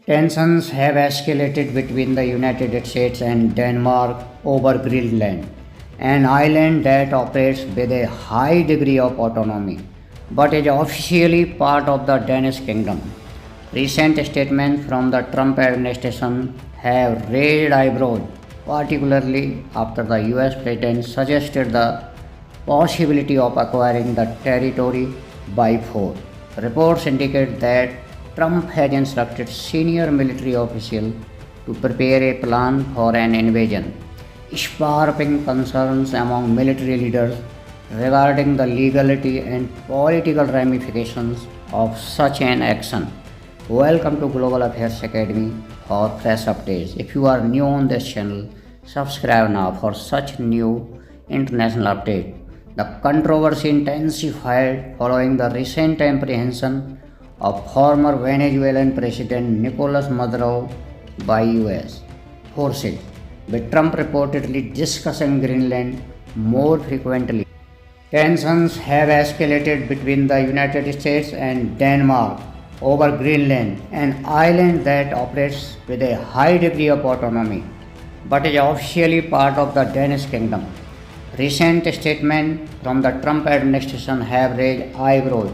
Tensions have escalated between the United States and Denmark over Greenland, an island that operates with a high degree of autonomy but is officially part of the Danish kingdom. Recent statements from the Trump administration have raised eyebrows, particularly after the US president suggested the possibility of acquiring the territory by force. Reports indicate that Trump has instructed senior military officials to prepare a plan for an invasion, sparking concerns among military leaders regarding the legality and political ramifications of such an action. Welcome to Global Affairs Academy for fresh updates. If you are new on this channel, subscribe now for such new international updates. The controversy intensified following the recent apprehension of former Venezuelan President Nicolas Maduro by US forces, with Trump reportedly discussing Greenland more frequently. Tensions have escalated between the United States and Denmark over Greenland, an island that operates with a high degree of autonomy but is officially part of the Danish kingdom. Recent statements from the Trump administration have raised eyebrows,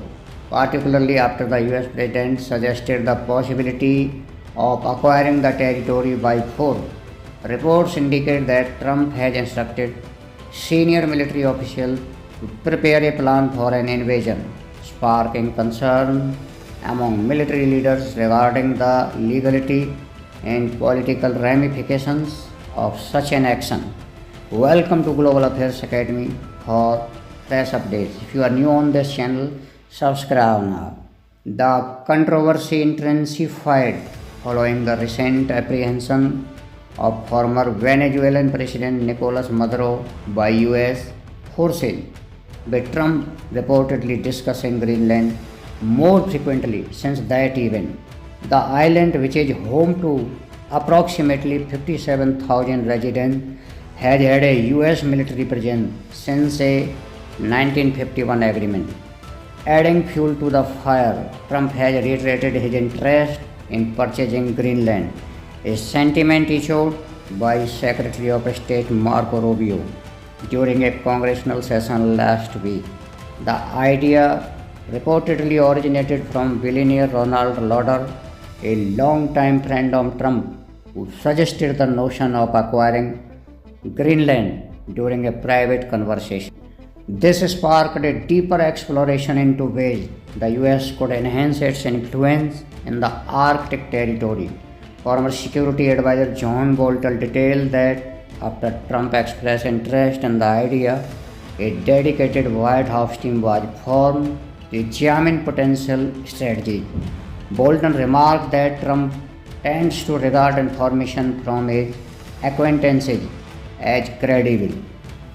particularly after the US president suggested the possibility of acquiring the territory by force. Reports indicate that Trump has instructed senior military officials to prepare a plan for an invasion, sparking concern among military leaders regarding the legality and political ramifications of such an action. Welcome to Global Affairs Academy for fresh updates. If you are new on this channel, subscribe now. The controversy intensified following the recent apprehension of former Venezuelan President Nicolas Maduro by US forces, with Trump reportedly discussing Greenland more frequently since that event. The island, which is home to approximately 57,000 residents, has had a US military presence since a 1951 agreement. Adding fuel to the fire, Trump has reiterated his interest in purchasing Greenland, a sentiment echoed by Secretary of State Marco Rubio during a congressional session last week. The idea reportedly originated from billionaire Ronald Lauder, a longtime friend of Trump, who suggested the notion of acquiring Greenland during a private conversation. This sparked a deeper exploration into ways the US could enhance its influence in the Arctic territory. Former Security Advisor John Bolton detailed that after Trump expressed interest in the idea, a dedicated White House team was formed to examine potential strategies. Bolton remarked that Trump tends to regard information from his acquaintances as credible,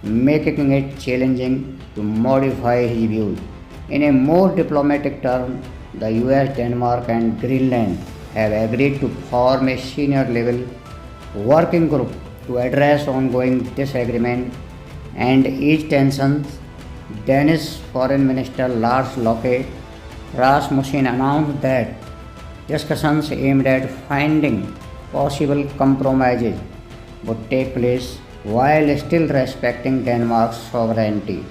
making it challenging to modify his views. In a more diplomatic term, the US, Denmark, and Greenland have agreed to form a senior level working group to address ongoing disagreement and each tensions. Danish Foreign Minister Lars Løkke Rasmussen announced that discussions aimed at finding possible compromises would take place while still respecting Denmark's sovereignty.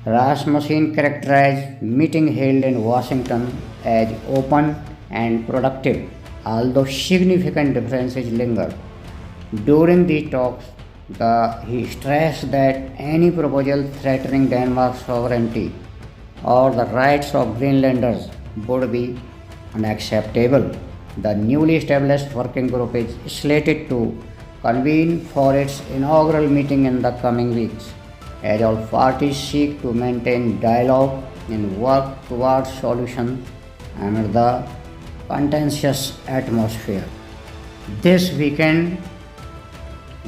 Rasmussen characterized meeting held in Washington as open and productive, although significant differences lingered. During these talks, he stressed that any proposal threatening Denmark's sovereignty or the rights of Greenlanders would be unacceptable. The newly established working group is slated to convene for its inaugural meeting in the coming weeks, as all parties seek to maintain dialogue and work towards solutions amid the contentious atmosphere. This weekend,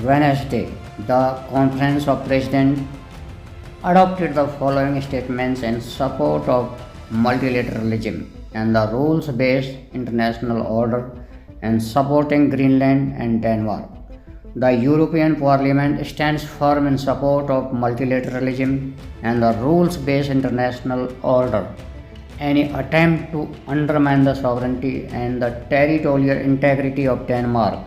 Wednesday, the Conference of Presidents adopted the following statements in support of multilateralism and the rules-based international order and supporting Greenland and Denmark. The European Parliament stands firm in support of multilateralism and the rules-based international order any attempt to undermine the sovereignty and the territorial integrity of Denmark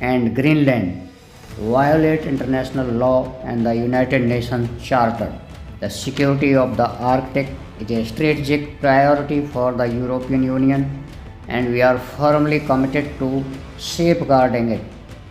and Greenland violate international law and the United Nations Charter. The security of the Arctic is a strategic priority for the European Union and we are firmly committed to safeguarding it.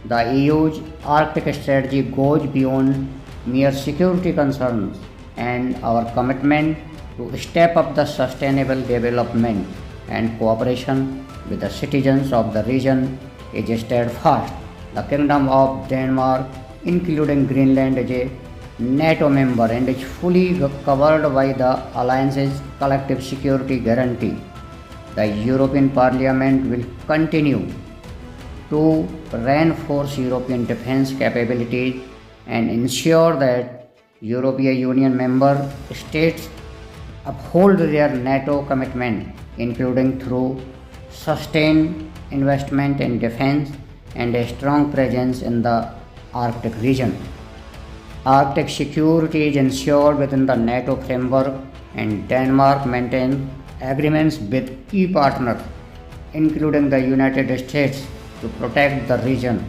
The EU's Arctic strategy goes beyond mere security concerns, and our commitment to step up the sustainable development and cooperation with the citizens of the region is steadfast. The Kingdom of Denmark, including Greenland, is a NATO member and is fully covered by the alliance's collective security guarantee. The European Parliament will continue to reinforce European defense capabilities and ensure that European Union member states uphold their NATO commitment, including through sustained investment in defense and a strong presence in the Arctic region. Arctic security is ensured within the NATO framework, and Denmark maintains agreements with key partners, including the United States, to protect the region.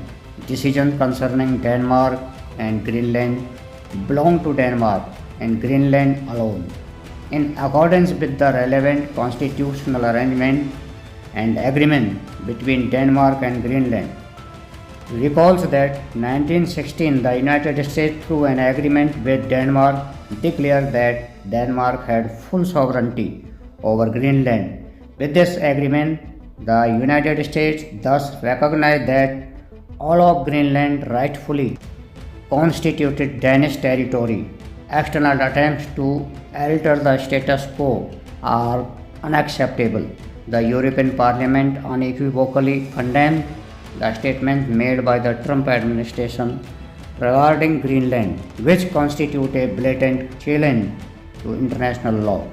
Decisions concerning Denmark and Greenland belong to Denmark and Greenland alone, in accordance with the relevant constitutional arrangement and agreement between Denmark and Greenland. Recalls that 1916 the United States through an agreement with Denmark declared that Denmark had full sovereignty over Greenland. With this agreement, the United States thus recognized that all of Greenland rightfully constituted Danish territory. External attempts to alter the status quo are unacceptable. The European Parliament unequivocally condemned the statements made by the Trump administration regarding Greenland, which constitute a blatant challenge to international law,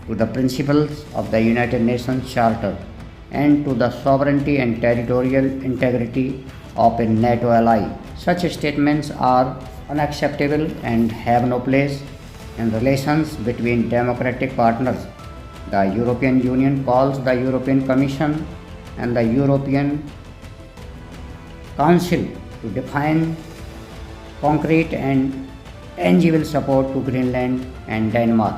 to the principles of the United Nations Charter, and to the sovereignty and territorial integrity of a NATO ally. Such statements are unacceptable and have no place in relations between democratic partners. The European Union calls the European Commission and the European Council to define concrete and tangible support to Greenland and Denmark.